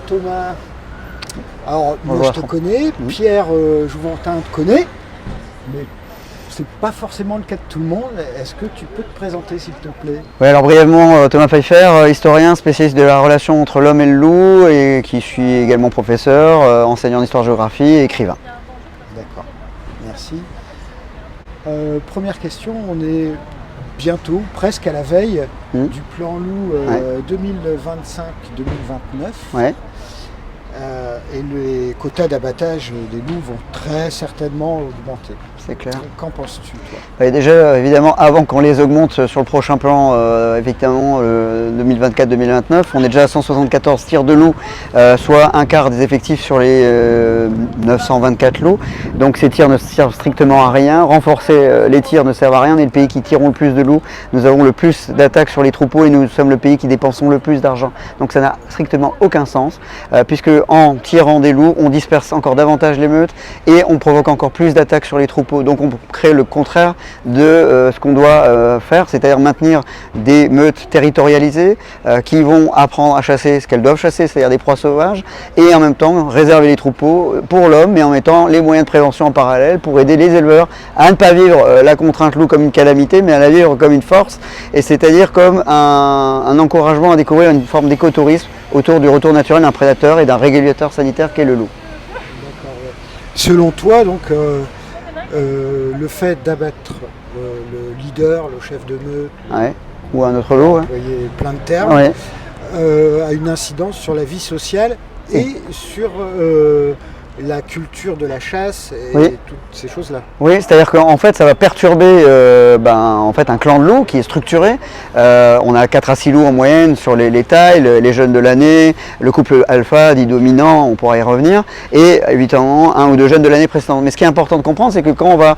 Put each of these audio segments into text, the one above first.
Thomas. Alors, moi Bonjour. je te connais, Pierre Jouventin te connaît, mais c'est pas forcément le cas de tout le monde. Est-ce que tu peux te présenter, s'il te plaît? Oui, alors brièvement, Thomas Pfeiffer, historien, spécialiste de la relation entre l'homme et le loup, et qui suis également professeur, enseignant d'histoire-géographie et écrivain. D'accord, merci. Première question, on est bientôt, presque à la veille du plan loup 2025-2029. Ouais. Et les quotas d'abattage des loups vont très certainement augmenter. C'est clair. Qu'en penses-tu, toi? Et déjà, évidemment, avant qu'on les augmente sur le prochain plan, effectivement, 2024-2029, on est déjà à 174 tirs de loup, soit un quart des effectifs sur les 924 loups. Donc ces tirs ne servent strictement à rien. Renforcer les tirs ne servent à rien. On est le pays qui tirons le plus de loups. Nous avons le plus d'attaques sur les troupeaux et nous sommes le pays qui dépensons le plus d'argent. Donc ça n'a strictement aucun sens, puisque en tirant des loups, on disperse encore davantage les meutes et on provoque encore plus d'attaques sur les troupeaux. Donc on crée le contraire de ce qu'on doit faire, c'est-à-dire maintenir des meutes territorialisées qui vont apprendre à chasser ce qu'elles doivent chasser, c'est-à-dire des proies sauvages, et en même temps réserver les troupeaux pour l'homme, mais en mettant les moyens de prévention en parallèle pour aider les éleveurs à ne pas vivre la contrainte loup comme une calamité, mais à la vivre comme une force, et c'est-à-dire comme un encouragement à découvrir une forme d'écotourisme autour du retour naturel d'un prédateur et d'un régulateur sanitaire qu'est le loup. Selon toi, donc, le fait d'abattre le leader, le chef de meute, Ouais. Ou un autre loup, employer plein de termes, ouais. a une incidence sur la vie sociale et sur la culture de la chasse et toutes ces choses-là. Oui, c'est-à-dire qu'en fait, ça va perturber en fait, un clan de loups qui est structuré. On a 4 à 6 loups en moyenne sur les tailles, les jeunes de l'année, le couple alpha dit dominant, on pourra y revenir, et évidemment 1 ou 2 jeunes de l'année précédente. Mais ce qui est important de comprendre, c'est que quand on va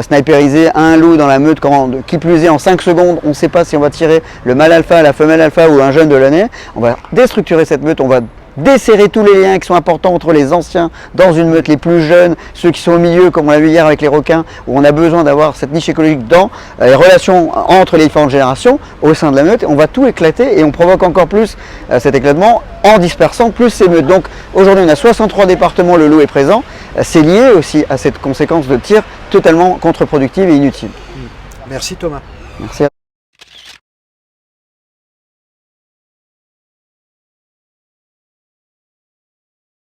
sniperiser un loup dans la meute, qui plus est en 5 secondes, on ne sait pas si on va tirer le mâle alpha, la femelle alpha ou un jeune de l'année, on va déstructurer cette meute, on va desserrer tous les liens qui sont importants entre les anciens dans une meute, les plus jeunes, ceux qui sont au milieu, comme on l'a vu hier avec les requins, où on a besoin d'avoir cette niche écologique dans les relations entre les différentes générations au sein de la meute. On va tout éclater et on provoque encore plus cet éclatement en dispersant plus ces meutes. Donc aujourd'hui on a 63 départements, le loup est présent. C'est lié aussi à cette conséquence de tir totalement contre-productive et inutile. Merci Thomas. Merci.